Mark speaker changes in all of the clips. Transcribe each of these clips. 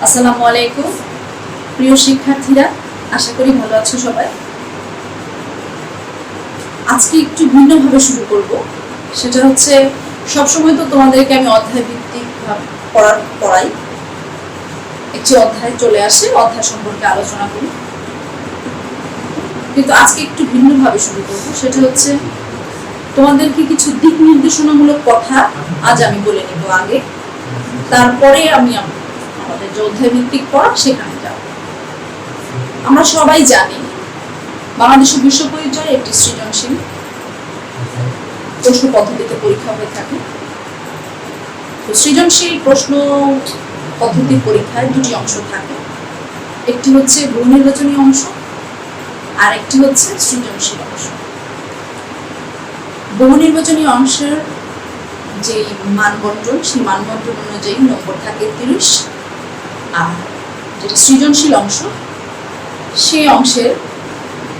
Speaker 1: আসসালামু আলাইকুম প্রিয় শিক্ষার্থীরা, আশা করি ভালো আছো সবাই। আজকে একটু ভিন্নভাবে শুরু করব। সেটা হচ্ছে, সবসময় তো তোমাদেরকে আমি অধ্যায় ভিত্তিক পড়াই। একটি অধ্যায় চলে আসে, অধ্যায় সম্পর্কে আলোচনা করি, কিন্তু আজকে একটু ভিন্নভাবে শুরু করব। সেটা হচ্ছে, তোমাদেরকে কিছু দিক নির্দেশনামূলক কথা আজ আমি বলে নেব আগে, তারপরে আমি আমাদের যে অধ্যায় ভিত্তিক পড়া সেখানে যাব। আমরা সবাই জানি বাংলাদেশের বিশ্ব পরিচয় একটি সৃজনশীল প্রশ্ন পদ্ধতিতে পরীক্ষা হয়ে থাকে। তো সৃজনশীল প্রশ্ন পদ্ধতির পরীক্ষায় দুটি অংশ থাকে, একটি হচ্ছে বহু নির্বাচনী অংশ আর একটি হচ্ছে সৃজনশীল অংশ। বহু নির্বাচনী অংশের যে মানবন্টন, সেই মানবন্টন অনুযায়ী নম্বর থাকে 30, আর যেটা সৃজনশীল অংশ সেই অংশের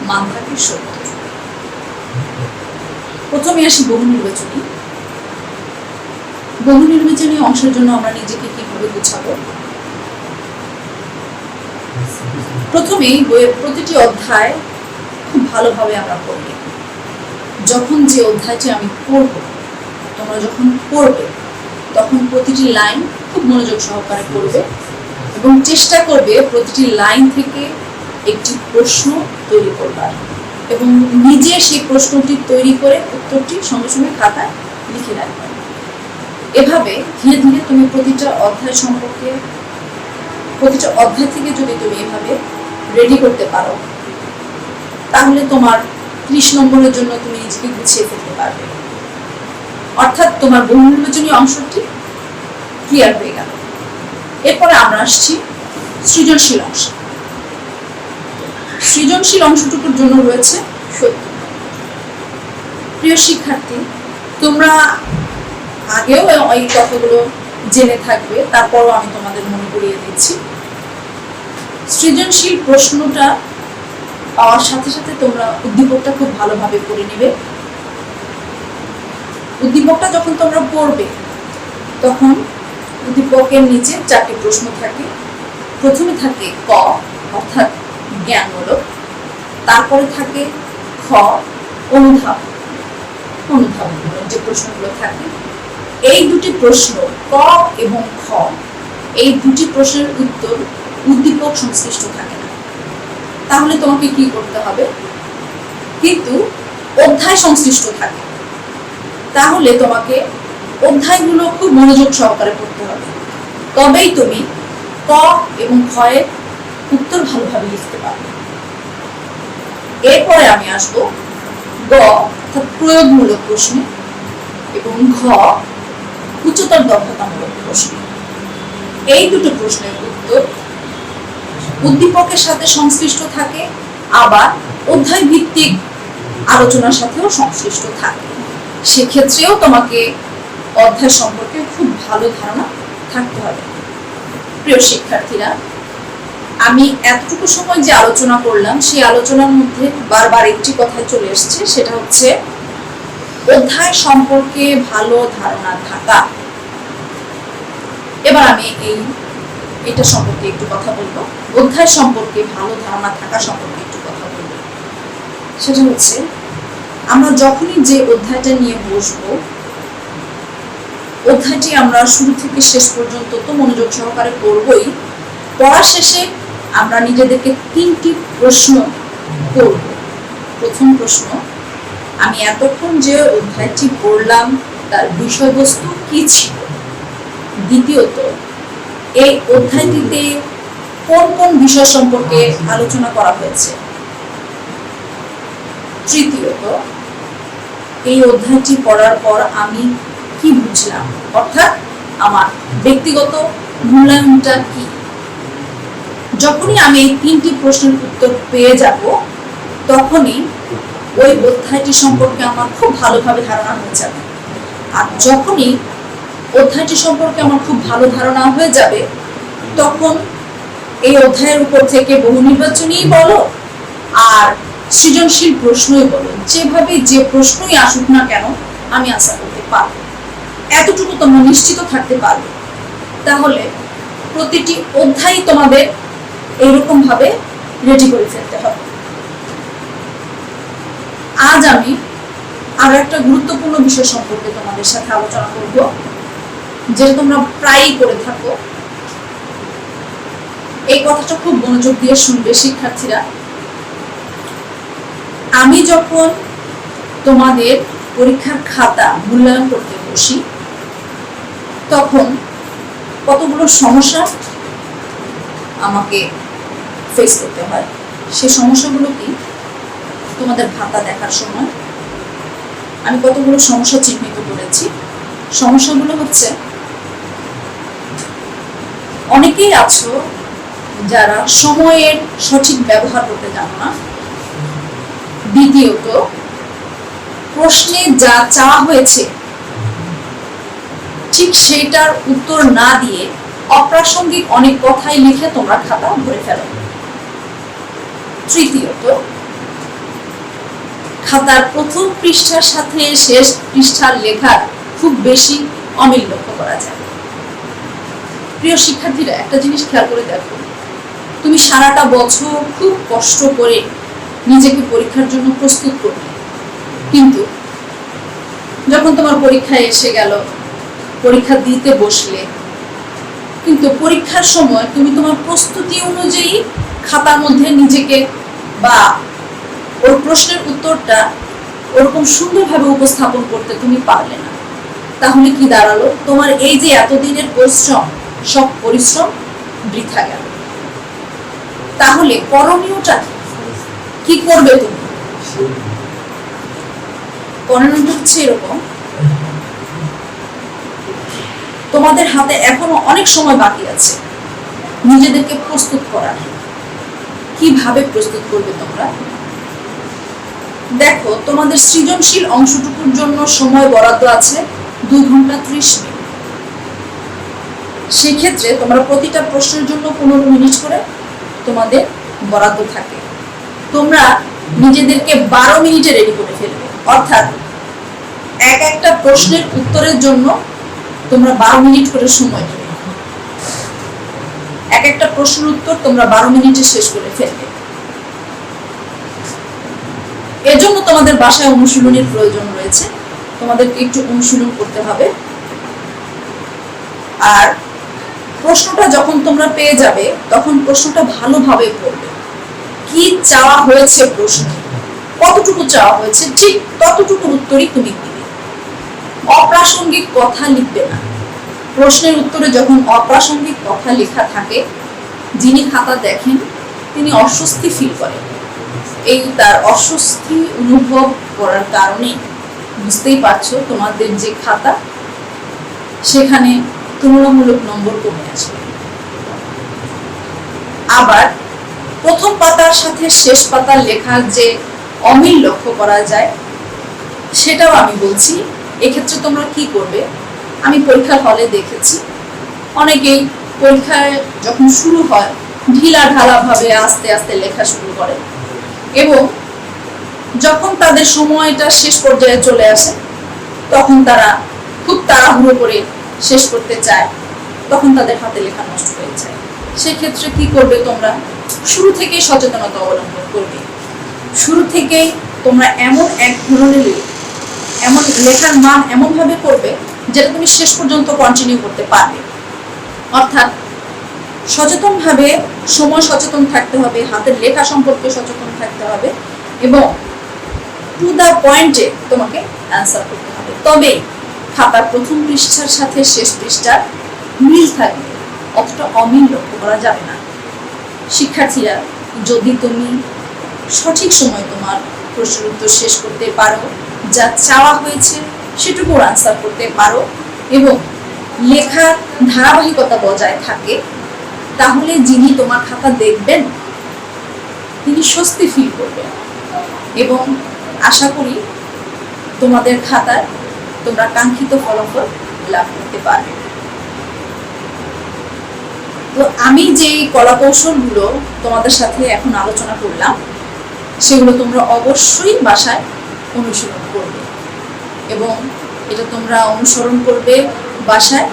Speaker 1: মান থাকে 70। প্রথমে আসি বহু নির্বাচনী। বহু নির্বাচনী অংশের জন্য আমরা নিজেকে কিভাবে গুছাবো? প্রথমেই বইয়ের প্রতিটি অধ্যায় খুব ভালোভাবে আমরা পড়ব। যখন যে অধ্যায়টি আমি পড়ব, তোমরা যখন পড়বে তখন প্রতিটি লাইন খুব মনোযোগ সহকারে পড়বে এবং চেষ্টা করবে প্রতিটি লাইন থেকে একটি প্রশ্ন তৈরি করবার এবং নিজে সেই প্রশ্নটি তৈরি করে উত্তরটি সঙ্গে সঙ্গে খাতায় লিখে রাখবে। এভাবে ধীরে ধীরে তুমি প্রতিটা অধ্যায় থেকে যদি তুমি এভাবে রেডি করতে পারো, তাহলে তোমার 30 নম্বরের জন্য তুমি নিজেকে গুছিয়ে ফেলতে পারবে। অর্থাৎ তোমার বহু নির্বাচনী অংশটি ক্লিয়ার হয়ে গেল। এরপরে আমরা আসছি সৃজনশীল অংশ। সৃজনশীল অংশটুকুর জন্য রয়েছে 70। প্রিয় শিক্ষার্থী, তোমরা আগেও এই কথাগুলো জেনে থাকবে, তারপরও আমি তোমাদের মনে করিয়ে দিচ্ছি। সৃজনশীল প্রশ্নটা পাওয়ার সাথে সাথে তোমরা উদ্দীপকটা খুব ভালোভাবে পড়ে নেবে। উদ্দীপকটা যখন তোমরা পড়বে তখন উদ্দীপকের নিচে 4টি প্রশ্ন থাকে। প্রথমে থাকে ক, অর্থাৎ জ্ঞানমূলক। তারপরে থাকে খ, অনুধাবনমূলক যে প্রশ্নগুলো থাকে। এই দুটি প্রশ্ন, ক এবং খ, এই দুটি প্রশ্নের উত্তর উদ্দীপক সংশ্লিষ্ট থাকে না। তাহলে তোমাকে কি করতে হবে? কিন্তু অধ্যায় সংশ্লিষ্ট থাকে, তাহলে তোমাকে অধ্যায়গুলো খুব মনোযোগ সহকারে পড়তে হবে। তবেই তুমি ক এবং খ এর উত্তর ভালোভাবে লিখতে পারবে। এরপরে আমি আসবো গ, অর্থাৎ প্রয়োগমূলক প্রশ্ন, এবং ঘ, উচ্চতর দক্ষতামূলক প্রশ্ন। এই দুটো প্রশ্নের উত্তর উদ্দীপকের সাথে সংশ্লিষ্ট থাকে, আবার অধ্যায় ভিত্তিক আলোচনার সাথেও সংশ্লিষ্ট থাকে। সেক্ষেত্রেও তোমাকে অধ্যায় সম্পর্কে খুব ভালো ধারণা থাকতে হবে। প্রিয় শিক্ষার্থীরা, আমি এতটুকু সময় যে আলোচনা করলাম, সেই আলোচনার মধ্যে বারবার একটি কথাই চলে এসেছে, সেটা হচ্ছে অধ্যায় সম্পর্কে ভালো ধারণা থাকা। এবার আমি এটা সম্পর্কে একটু কথা বলবো। অধ্যায় সম্পর্কে ভালো ধারণা থাকা সম্পর্কে একটু কথা বলবো। সেটা হচ্ছে, আমরা যখনই যে অধ্যায়টা নিয়ে বসবো, অধ্যায়টি আমরা শুরু থেকে শেষ পর্যন্ত তো মনোযোগ সহকারে পড়বই। পড়ার শেষে আমরা নিজেদেরকে 3টি প্রশ্ন করব। প্রথম প্রশ্ন, আমি এতক্ষণ যে অধ্যায়টি পড়লাম তার বিষয়বস্তু কি ছিল? দ্বিতীয়ত, এই অধ্যায়টিতে কোন কোন বিষয় সম্পর্কে আলোচনা করা হয়েছে? তৃতীয়ত, এই অধ্যায়টি পড়ার পর আমি কি বুঝলাম, অর্থাৎ আমার ব্যক্তিগত মূল্যায়নটা কি? যখনই আমি এই 3টি প্রশ্নের উত্তর পেয়ে যাব, তখনই ওই অধ্যায়টি সম্পর্কে আমার খুব ভালোভাবে ধারণা হয়ে যাবে। আর যখনই অধ্যায়টি সম্পর্কে আমার খুব ভালো ধারণা হয়ে যাবে, তখন এই অধ্যায়ের উপর থেকে বহু নির্বাচনী বলো আর সৃজনশীল প্রশ্নই বলো, যেভাবে যে প্রশ্নই আসুক না কেন, আমি আশা করতে পারবো। এতটুকু তোমরা নিশ্চিত থাকতে পারবে। তাহলে প্রতিটি অধ্যায় তোমাদের এইরকম ভাবে রেডি করে ফেলতে হবে। আজ আমি আরো একটা গুরুত্বপূর্ণ বিষয় সম্পর্কে তোমাদের সাথে আলোচনা করব, যেটা তোমরা প্রায়ই করে থাকো। এই কথাটা খুব মনোযোগ দিয়ে শুনবে শিক্ষার্থীরা। আমি যখন তোমাদের পরীক্ষার খাতা মূল্যায়ন করতে বসি, তখন কতগুলো সমস্যা আমাকে ফেস করতে হয়। সেই সমস্যাগুলো কি? তোমাদের খাতা দেখার সময় আমি কতগুলো সমস্যা চিহ্নিত করেছি। সমস্যাগুলো হচ্ছে, অনেকেই আছো যারা সময়ের সঠিক ব্যবহার করতে জানো না। দ্বিতীয়ত, প্রশ্নে যা চাওয়া হয়েছে ঠিক সেইটার উত্তর না দিয়ে অপ্রাসঙ্গিক অনেক কথাই লিখে তোমরা খাতা ভরে ফেলো। তৃতীয়ত, খাতার প্রথম পৃষ্ঠার সাথে শেষ পৃষ্ঠার লেখার খুব বেশি অমিল লক্ষ্য করা যায়। প্রিয় শিক্ষার্থীরা, একটা জিনিস খেয়াল করে দেখো, তুমি সারাটা বছর খুব কষ্ট করে নিজেকে পরীক্ষার জন্য প্রস্তুত করবে, কিন্তু যখন তোমার পরীক্ষায় এসে গেল, পরীক্ষা দিতে বসলে, কিন্তু পরীক্ষার সময় তুমি তোমার প্রস্তুতি অনুযায়ী খাতার মধ্যে নিজেকে বা ওর প্রশ্নের উত্তরটা ওরকম সুন্দরভাবে উপস্থাপন করতে তুমি পারলে না। তাহলে কি দাঁড়ালো? তোমার এই যে এতদিনের পরিশ্রম, সব পরিশ্রম বৃথা গেল। তাহলে করণীয়টা কি করবে তুমি? করণীয়টা হচ্ছে এরকম, তোমাদের হাতে এখনো অনেক সময় বাকি আছে নিজেদেরকে প্রস্তুত করার। কিভাবে প্রস্তুত করবে তোমরা? দেখো, তোমাদের সৃজনশীল অংশটুকুর জন্য সময় বরাদ্দ আছে 2 ঘন্টা 30 মিনিট। সেক্ষেত্রে তোমরা প্রতিটা প্রশ্নের জন্য 15 মিনিট করে তোমাদের বরাদ্দ থাকে। তোমরা নিজেদেরকে 12 মিনিটে রেডি করে ফেলবে, অর্থাৎ একটা প্রশ্নের উত্তরের জন্য তোমরা 12 মিনিট করে সময় নেবে। একটা প্রশ্নের উত্তর তোমরা 12 মিনিটে শেষ করে ফেলবে। এজন্য তোমাদের বাসায় অনুশীলনের প্রয়োজন রয়েছে, তোমাদেরকে একটু অনুশীলন করতে হবে। আর প্রশ্নটা যখন তোমরা পেয়ে যাবে, তখন প্রশ্নটা ভালোভাবে পড়বে। কি চাওয়া হয়েছে প্রশ্নে, কতটুকু চাওয়া হয়েছে, ঠিক ততটুকুর উত্তরই তুমি দিবে। অপ্রাসঙ্গিক কথা লিখবে না। প্রশ্নের উত্তরে যখন অপ্রাসঙ্গিক কথা লেখা থাকে, যিনি খাতা দেখেন তিনি অস্বস্তি ফিল করেন। এই তার অস্বস্তি অনুভব করার কারণে বুঝতেই পারছো তোমাদের যে খাতা, সেখানে তুলনামূলক নম্বর কমে আসবে। আবার প্রথম পাতার সাথে শেষ পাতার লেখার যে অমিল লক্ষ্য করা যায়, সেটাও আমি বলছি। এক্ষেত্রে তোমরা কি করবে? আমি পরীক্ষার হলে দেখেছি অনেকেই পরীক্ষায় যখন শুরু হয় ঢিলা ঢালা ভাবে আস্তে আস্তে লেখা শুরু করে, এবং যখন তাদের সময়টা শেষ পর্যায়ে চলে আসে, তখন তারা খুব তাড়াহুড়ো করে শেষ করতে চায়, তখন তাদের হাতে লেখা নষ্ট হয়ে যায়। সেক্ষেত্রে কি করবে? তোমরা শুরু থেকেই সচেতনতা অবলম্বন করবে। শুরু থেকেই তোমরা এমন এক ধরনের এমন লেখার মান এমনভাবে করবে যেটা তুমি শেষ পর্যন্ত কন্টিনিউ করতে পারবে। অর্থাৎ সচেতনভাবে, সময় সচেতন থাকতে হবে, হাতের লেখা সম্পর্কে সচেতন থাকতে হবে, এবং টু দ্য পয়েন্টে তোমাকে অ্যান্সার করতে হবে। তবে খাতার প্রথম পৃষ্ঠার সাথে শেষ পৃষ্ঠার মিল থাকবে, অতটা অমিল লক্ষ্য করা যাবে না। শিক্ষার্থীরা, যদি তুমি সঠিক সময় তোমার প্রশ্নের উত্তর শেষ করতে পারো, যা চাওয়া হয়েছে সেটুকু আনসার করতে পারো, এবং লেখার ধারাবাহিকতা বজায় থাকে, তাহলে যিনি তোমার খাতা দেখবেন তিনি স্বস্তি ফিল করবেন, এবং আশা করি তোমাদের খাতায় তোমরা কাঙ্ক্ষিত ফলাফল লাভ করতে পারবে। তো আমি যে কলা কৌশলগুলো তোমাদের সাথে এখন আলোচনা করলাম, সেগুলো তোমরা অবশ্যই বাসায় অনুশীলন করবে, এবং এটা তোমরা অনুসরণ করবে বাসায়।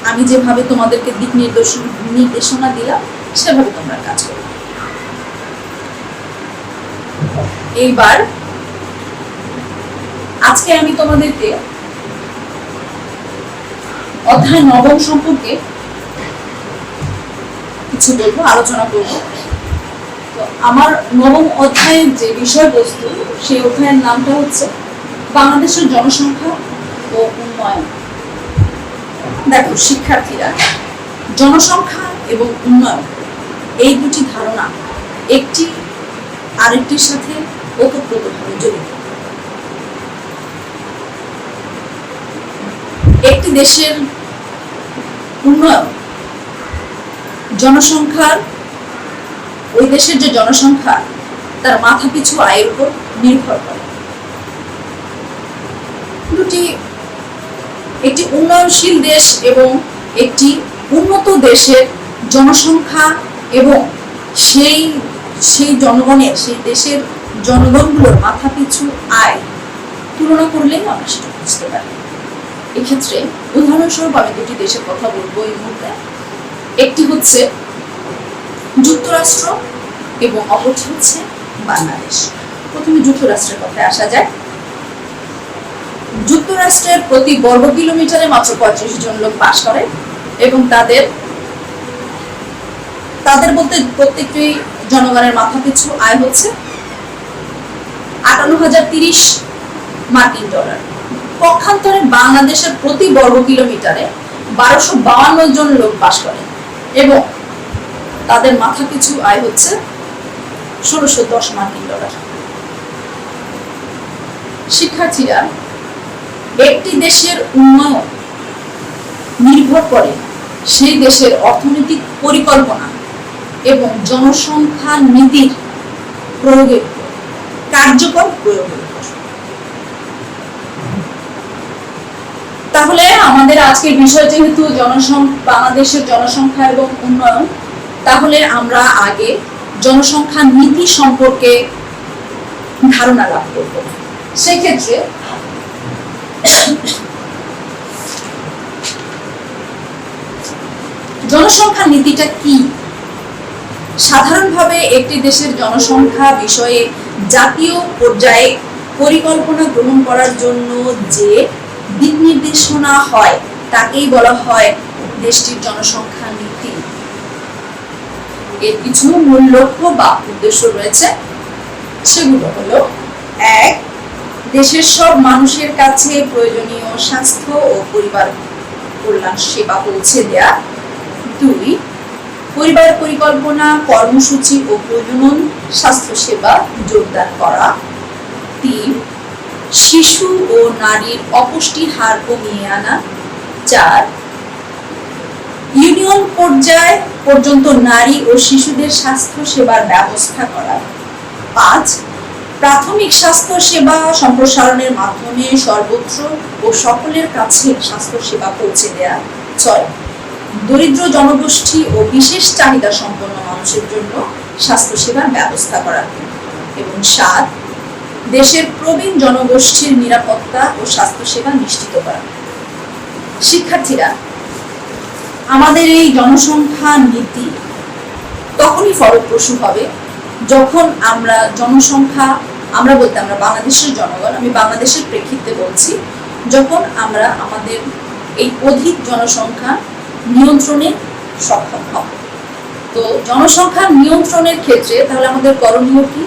Speaker 1: আমি যেভাবে তোমাদেরকে দিক নির্দেশনা দিলাম সেভাবে তোমরা কাজ করো। এইবার আজকে আমি তোমাদেরকে অধ্যায় 9 সম্পর্কে কিছু বলবো, আলোচনা করব। তো আমার 9 অধ্যায়ের যে বিষয়বস্তু, সেই অধ্যায়ের নামটা হচ্ছে বাংলাদেশের জনসংখ্যা ও উন্নয়ন। দেখো শিক্ষার্থীরা, জনসংখ্যা এবং উন্নয়ন এই দুটি ধারণা একটি আরেকটির সাথে ওতপ্রোতভাবে জড়িত। একটি দেশের উন্নয়ন জনসংখ্যার, ওই দেশের যে জনসংখ্যা তার মাথাপিছু আয়ের উপর নির্ভর করে। একটি উন্নয়নশীল দেশ এবং একটি উন্নত দেশের জনসংখ্যা এবং সেই দেশের জনগণগুলোর মাথাপিছু আয় তুলনা করলেই আমরা সেটা বুঝতে পারি। এক্ষেত্রে উদাহরণস্বরূপ আমি দুটি দেশের কথা বলবো এই মুহূর্তে। একটি হচ্ছে যুক্তরাষ্ট্র এবং অপরটি হচ্ছে বাংলাদেশ। প্রথমে যুক্তরাষ্ট্রের কথায় আসা যায়। যুক্তরাষ্ট্রের প্রতি বর্গ কিলোমিটারে মাত্র 35 জন লোক বাস করে এবং তাদের বলতে প্রত্যেকটি জনগণের মাথাপিছু আয় হচ্ছে 58,030 মার্কিন ডলার। পক্ষান্তরে বাংলাদেশের প্রতি বর্গ কিলোমিটারে 1252 জন লোক বাস করে এবং তাদের মাথাপিছু আয় হচ্ছে 1610 মার্কিন ডলার। শিক্ষার্থীরা, একটি দেশের উন্নয়ন নির্ভর করে সেই দেশের অর্থনৈতিক পরিকল্পনা এবং জনসংখ্যা নীতির প্রয়োগের উপর, কার্যকর প্রয়োগের উপর। তাহলে আমাদের আজকের বিষয় যেহেতু বাংলাদেশের জনসংখ্যা এবং উন্নয়ন, তাহলে আমরা আগে জনসংখ্যা নীতি সম্পর্কে ধারণা লাভ করব। সেক্ষেত্রে জনসংখ্যা নীতিটা কি? সাধারণভাবে একটি দেশের জনসংখ্যা বিষয়ে জাতীয় পর্যায়ে পরিকল্পনা গ্রহণ করার জন্য যে দিক নির্দেশনা হয় তাকেই বলা হয় দেশটির জনসংখ্যা নীতি। এর কিছু মূল লক্ষ্য বা উদ্দেশ্য রয়েছে। সেগুলো হলো: 1. দেশের সব মানুষের কাছে প্রয়োজনীয় স্বাস্থ্য ও পরিবার কল্যাণ সেবা পৌঁছে দেয়া। 2. পরিবার পরিকল্পনা, কর্মসূচি ও প্রজনন স্বাস্থ্য সেবা জোরদার করা। 3. শিশু ও নারীর অপুষ্টির হার কমিয়ে আনা। 4. ইউনিয়ন পর্যায় পর্যন্ত নারী ও শিশুদের স্বাস্থ্য সেবার ব্যবস্থা করা। 5. প্রাথমিক স্বাস্থ্য সেবা সম্প্রসারণের মাধ্যমে সর্বত্র ও সকলের কাছে স্বাস্থ্য সেবা পৌঁছে দেয়া। 6. দরিদ্র জনগোষ্ঠী ও বিশেষ চাহিদা সম্পন্ন মানুষের জন্য স্বাস্থ্য সেবার ব্যবস্থা করা। এবং 7. দেশের প্রবীণ জনগোষ্ঠীর নিরাপত্তা ও স্বাস্থ্য সেবা নিশ্চিত করা। শিক্ষার্থীরা, আমাদের এই জনসংখ্যা নীতি তখনই ফলপ্রসূ হবে যখন আমরা বলতে আমরা বাংলাদেশের জনগণ, আমি বাংলাদেশের প্রেক্ষিতে বলছি, যখন আমরা আমাদের এই অধিক জনসংখ্যা নিয়ন্ত্রণে সক্ষম হব। তো জনসংখ্যা নিয়ন্ত্রণের ক্ষেত্রে তাহলে আমাদের করণীয় কি?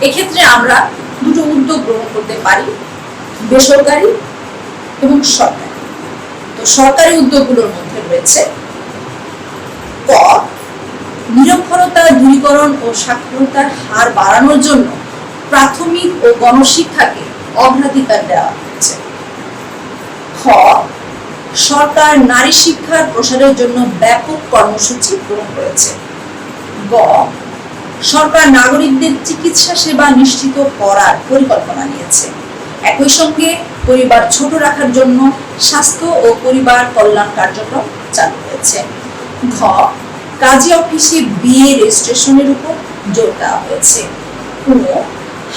Speaker 1: এক্ষেত্রে আমরা দুটো উদ্যোগ গ্রহণ করতে পারি, বেসরকারি এবং সরকারি। তো সরকারি উদ্যোগগুলোর মধ্যে রয়েছে: ক. নিরক্ষরতা দূরীকরণ ও সাক্ষরতার হার বাড়ানোর জন্য প্রাথমিক ও গণশিক্ষাকে অগ্রাধিকার দেওয়া হচ্ছে। খ. সরকার নারী শিক্ষার প্রসারের জন্য ব্যাপক কর্মসূচি গ্রহণ করেছে। গ. সরকার নাগরিকদের চিকিৎসা সেবা নিশ্চিত করার পরিকল্পনা নিয়েছে। একই সঙ্গে পরিবার ছোট রাখার জন্য স্বাস্থ্য ও পরিবার কল্যাণ কার্যক্রম চালু হয়েছে। ঘ. কাজী অফিসে বিয়ে রেজিস্ট্রেশনের উপর জোর দেওয়া হয়েছে।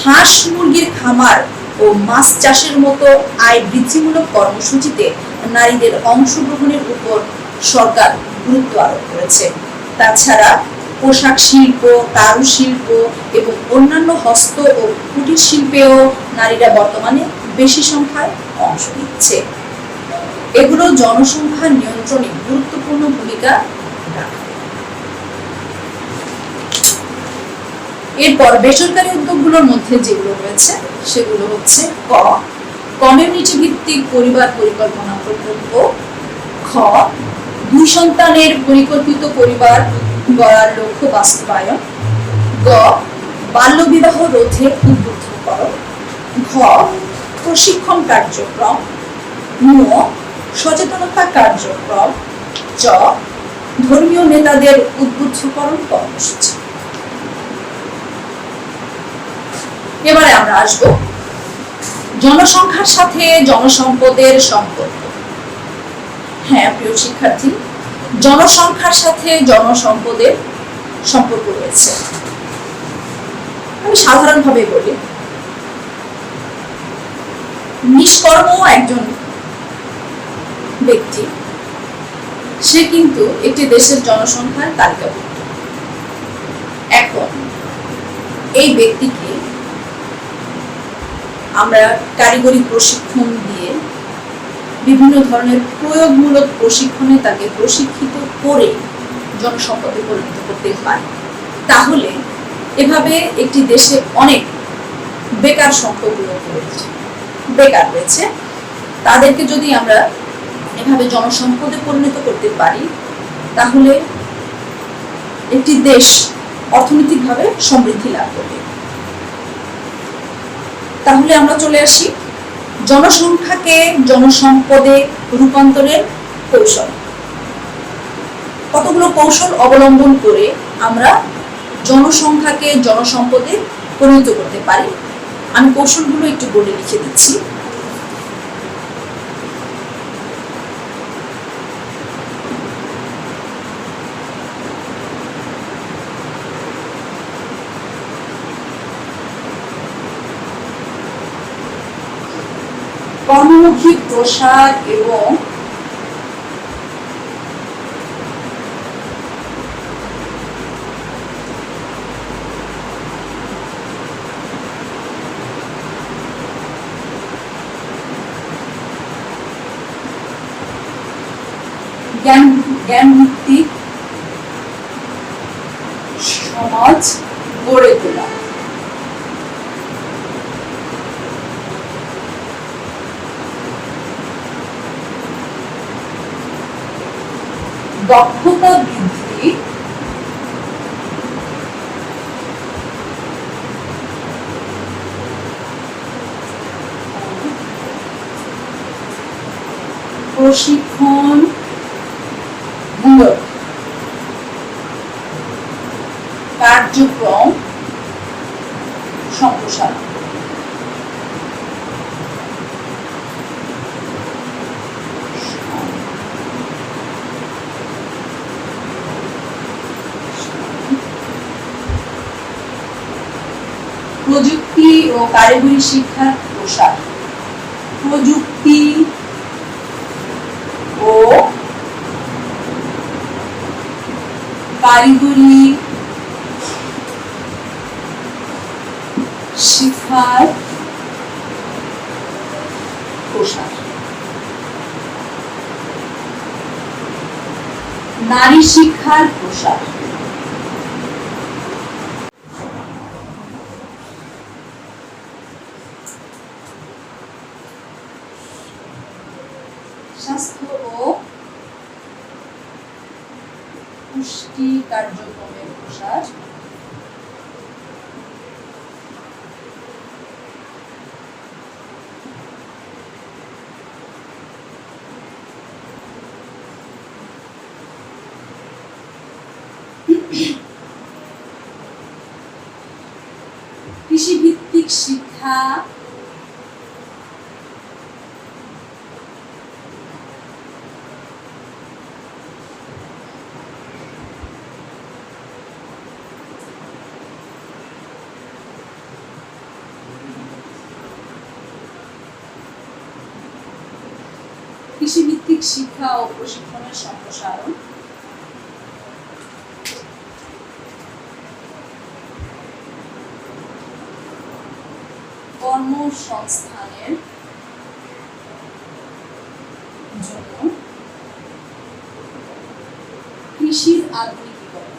Speaker 1: হাঁস মুরগির খামার ও মাছ চাষের মতো আয় বৃদ্ধিমূলক কর্মসূচিতে নারীদের অংশগ্রহণের উপর সরকার গুরুত্ব আরোপ করেছে। তাছাড়া পোশাক শিল্প, কারুশিল্প এবং অন্যান্য হস্ত ও কুটির শিল্পেও নারীরা বর্তমানে বেশি সংখ্যায় অংশ নিচ্ছে। এগুলো জনসংখ্যা নিয়ন্ত্রণে গুরুত্বপূর্ণ ভূমিকা রাখে। এরপর বেসরকারি উদ্যোগগুলোর মধ্যে যেগুলো রয়েছে সেগুলো হচ্ছে ক, কমিউনিটি ভিত্তিক পরিবার পরিকল্পনা প্রকল্প; খ, 2 সন্তানের পরিকল্পিত পরিবার গড়ার লক্ষ্য বাস্তবায়ন; গ, বাল্যবিবাহ রোধে উদ্বুদ্ধকরণ; ঘ, প্রশিক্ষণ কার্যক্রম; ঙ, সচেতনতা কার্যক্রম; চ, ধর্মীয় নেতাদের উদ্বুদ্ধকরণ কর্মসূচি। এবারে আমরা আসবো জনসংখ্যার সাথে জনসম্পদের সম্পর্ক। হ্যাঁ প্রিয় শিক্ষার্থী, জনসংখ্যার সাথে জনসম্পদের সম্পর্ক রয়েছে। আমি সাধারণভাবে বলি, নিষ্কর্ম একজন ব্যক্তি, সে কিন্তু একটি দেশের জনসংখ্যার তালিকাভুক্ত। এখন এই ব্যক্তিকে আমরা কারিগরি প্রশিক্ষণ দিয়ে বিভিন্ন ধরনের প্রয়োগমূলক প্রশিক্ষণে তাকে প্রশিক্ষিত করে জনসম্পদে পরিণত করতে পারি। তাহলে এভাবে একটি দেশে অনেক বেকার সংখ্যক লোক বেকার রয়েছে, তাদেরকে যদি আমরা এভাবে জনসম্পদে পরিণত করতে পারি তাহলে একটি দেশ অর্থনৈতিকভাবে সমৃদ্ধি লাভ করবে। তাহলে আমরা চলে আসি জনসংখ্যাকে জনসম্পদে রূপান্তরের কৌশল। কতগুলো কৌশল অবলম্বন করে আমরা জনসংখ্যাকে জনসম্পদে পরিণত করতে পারি। আমি কৌশলগুলো একটু বোর্ডে লিখে দিচ্ছি। কর্মমুখী প্রসার এবং জ্ঞানভিত্তিক সমাজ গড়ে তোলা। দক্ষতা বৃদ্ধি, প্রশিক্ষণ মূলক কার্যক্রম সম্প্রসারণ। প্রযুক্তি ও কারিগরি শিক্ষার প্রসার। প্রযুক্তি ও কারিগরি শিক্ষার প্রসার। নারী শিক্ষার প্রসার। স্বাস্থ্য ও পুষ্টি কার্যক্রমের প্রসার। কৃষিভিত্তিক শিক্ষা, কৃষিভিত্তিক শিক্ষা ও প্রশিক্ষণের সম্প্রসারণ, কর্মসংস্থানের জন্য কৃষির আধুনিকীকরণ।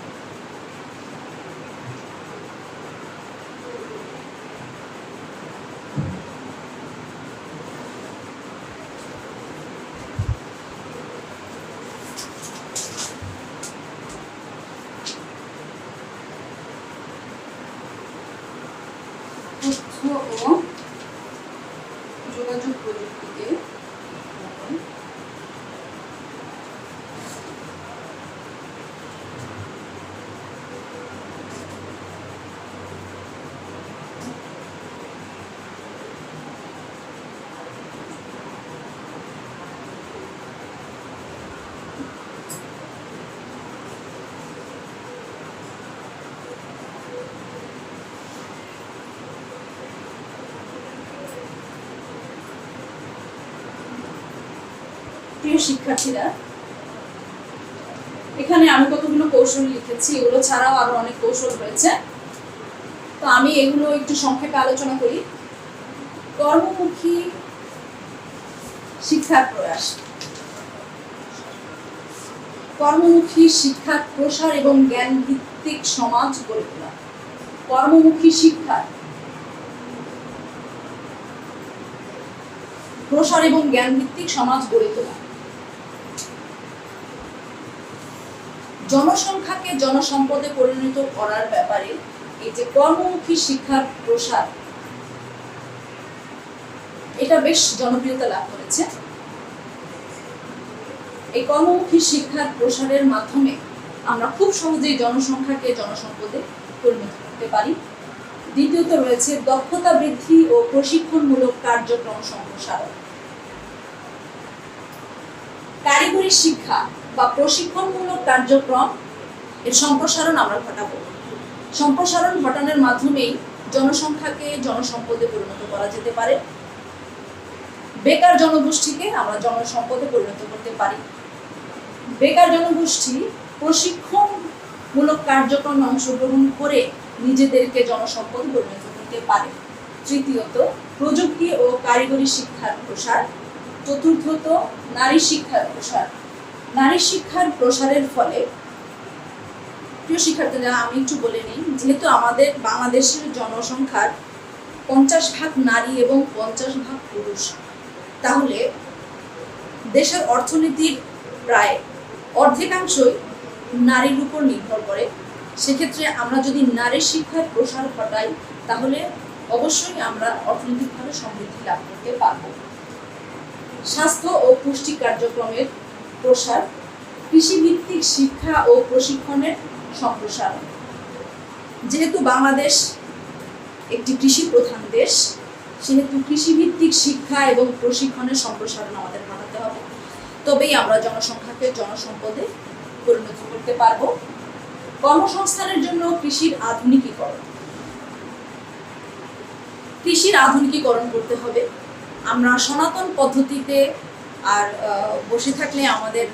Speaker 1: তথ্য ও যোগাযোগ প্রযুক্তিকে প্রিয় শিক্ষার্থীরা, এখানে আমি কতগুলো কৌশল লিখেছি, এগুলো ছাড়াও আরো অনেক কৌশল রয়েছে, তো আমি এগুলো একটু সংক্ষেপে আলোচনা করি। কর্মমুখী শিক্ষার প্রয়াস, কর্মমুখী শিক্ষার প্রসার এবং জ্ঞান ভিত্তিক সমাজ গড়ে তোলা। কর্মমুখী শিক্ষার প্রসার এবং জ্ঞান ভিত্তিক সমাজ গড়ে তোলা। জনসংখ্যাকে জনসম্পদে পরিণত করার ব্যাপারে এই যে কর্মমুখী শিক্ষার প্রসার, এটা বেশ জনপ্রিয়তা লাভ করেছে। এই কর্মমুখী শিক্ষার প্রসারের মাধ্যমে আমরা খুব সহজেই জনসংখ্যাকে জনসম্পদে পরিণত করতে পারি। দ্বিতীয়ত রয়েছে দক্ষতা বৃদ্ধি ও প্রশিক্ষণমূলক কার্যক্রম সম্প্রসারণ। কারিগরি শিক্ষা বা প্রশিক্ষণমূলক কার্যক্রম এর সম্প্রসারণ আমরা ঘটাবো। সম্প্রসারণ ঘটানোর মাধ্যমেই জনসংখ্যাকে জনসম্পদে পরিণত করা যেতে পারে। বেকার জনগোষ্ঠীকে আমরা জনসম্পদে পরিণত করতে পারি। বেকার জনগোষ্ঠী প্রশিক্ষণমূলক কার্যক্রমে অংশগ্রহণ করে নিজেদেরকে জনসম্পদে পরিণত করতে পারে। তৃতীয়ত প্রযুক্তি ও কারিগরি শিক্ষার প্রসার। চতুর্থত নারী শিক্ষার প্রসার। নারী শিক্ষার প্রসারের ফলে, প্রিয় শিক্ষার্থীরা, আমি একটু বলে নিই, যেহেতু আমাদের বাংলাদেশের জনসংখ্যার 50% নারী এবং 50% পুরুষ, তাহলে দেশের অর্থনীতির প্রায় অর্ধেকাংশই নারীর উপর নির্ভর করে। সেক্ষেত্রে আমরা যদি নারী শিক্ষার প্রসার ঘটাই, তাহলে অবশ্যই আমরা অর্থনৈতিকভাবে সমৃদ্ধি লাভ করতে পারব। স্বাস্থ্য ও পুষ্টি কার্যক্রমের প্রসার। কৃষিভিত্তিক শিক্ষা ও প্রশিক্ষণের সম্প্রসারণ। যেহেতু বাংলাদেশ একটি কৃষি প্রধান দেশ, সেহেতু কৃষিভিত্তিক শিক্ষা এবং প্রশিক্ষণের সম্প্রসারণ আমাদের ঘটাতে হবে, তবেই আমরা জনসংখ্যাকে জনসম্পদে পরিণত করতে পারব। কর্মসংস্থানের জন্য কৃষির আধুনিকীকরণ। কৃষির আধুনিকীকরণ করতে হবে। আমরা সনাতন পদ্ধতিতে আর বসে থাকলে আমাদের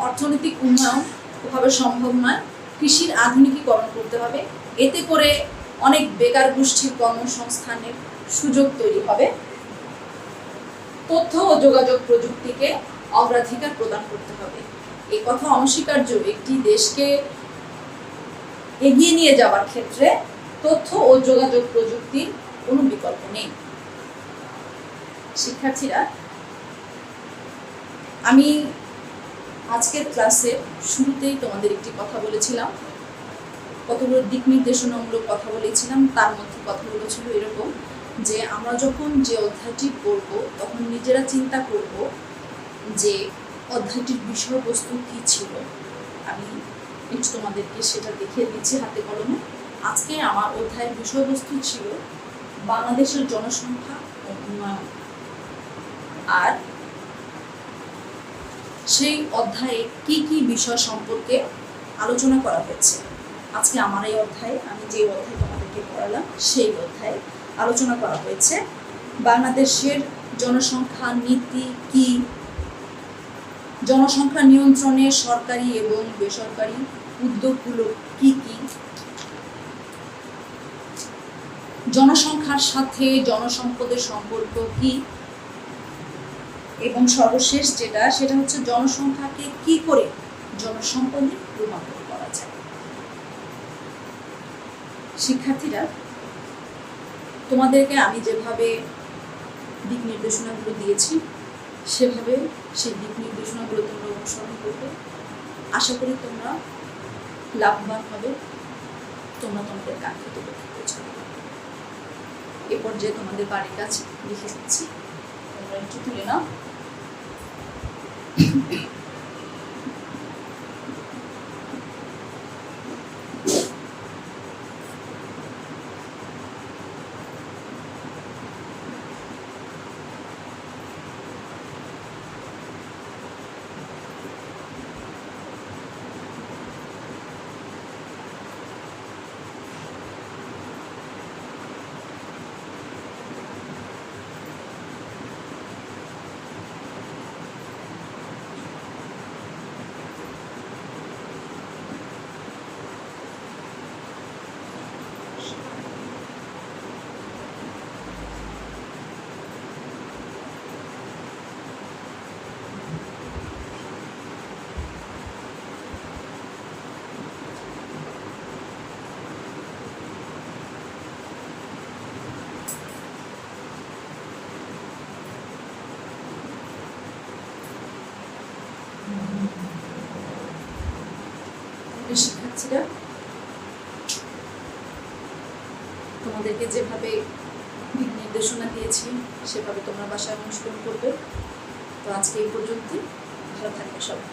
Speaker 1: অর্থনৈতিক উন্নয়ন ওভাবে সম্ভব নয়। কৃষির আধুনিকীকরণ করতে হবে, এতে করে অনেক বেকার গোষ্ঠীর কর্মসংস্থানের সুযোগ তৈরি হবে। তথ্য ও যোগাযোগ প্রযুক্তিকে অগ্রাধিকার প্রদান করতে হবে। এই কথা অনস্বীকার্য, একটি দেশকে এগিয়ে নিয়ে যাওয়ার ক্ষেত্রে তথ্য ও যোগাযোগ প্রযুক্তির কোনো বিকল্প নেই। শিক্ষার্থীরা, আমি আজকের ক্লাসে শুরুতেই তোমাদের একটি কথা বলেছিলাম, কতগুলো দিক নির্দেশনামূলক কথা বলেছিলাম। তার মধ্যে কথাগুলো ছিল এরকম যে আমরা যখন যে অধ্যায়টি পড়ব তখন নিজেরা চিন্তা করব যে অধ্যায়টির বিষয়বস্তু কি ছিল। আমি একটু তোমাদেরকে সেটা দেখিয়ে দিচ্ছি হাতে কলমে। আজকে আমার অধ্যায়ের বিষয়বস্তু ছিল বাংলাদেশের জনসংখ্যা ও উন্নয়ন। আর সেই অধ্যায়ে কি কি বিষয় সম্পর্কে আলোচনা করা হয়েছে। আজকে আমার এই অধ্যায়ে, আমি যে অধ্যায় তোমাদেরকে পড়ালাম, সেই অধ্যায়ে আলোচনা করা হয়েছে বাংলাদেশের জনসংখ্যা নীতি কি, জনসংখ্যা নিয়ন্ত্রণে সরকারি এবং বেসরকারি উদ্যোগগুলো কি কি? জনসংখ্যার সাথে জনসম্পদের সম্পর্ক কি? এবং সর্বশেষ সেটা হচ্ছে জনসংখ্যাকে কি করে জনসম্পদে রূপান্তর করা যায়। শিক্ষার্থীরা, তোমাদেরকে আমি যেভাবে দিক নির্দেশনাগুলো দিয়েছি সেভাবে সেই দিক নির্দেশনাগুলো তোমরা অনুসরণ করবে। আশা করি তোমরা লাভবান হবে, তোমরা তোমাদের কাঙ্ক্ষিত লক্ষ্যে পৌঁছাবে। এ পর্যায়ে তোমাদের বাড়ির কাছে লিখে দিচ্ছি, তোমরা একটু তুলে নাও। শিক্ষার্থীরা, তোমাদেরকে যেভাবে দিক নির্দেশনা দিয়েছি সেভাবে তোমরা বাসায় অনুশীলন করবে। তো আজকে এই পর্যন্তই। ভালো থাকবে সবাই।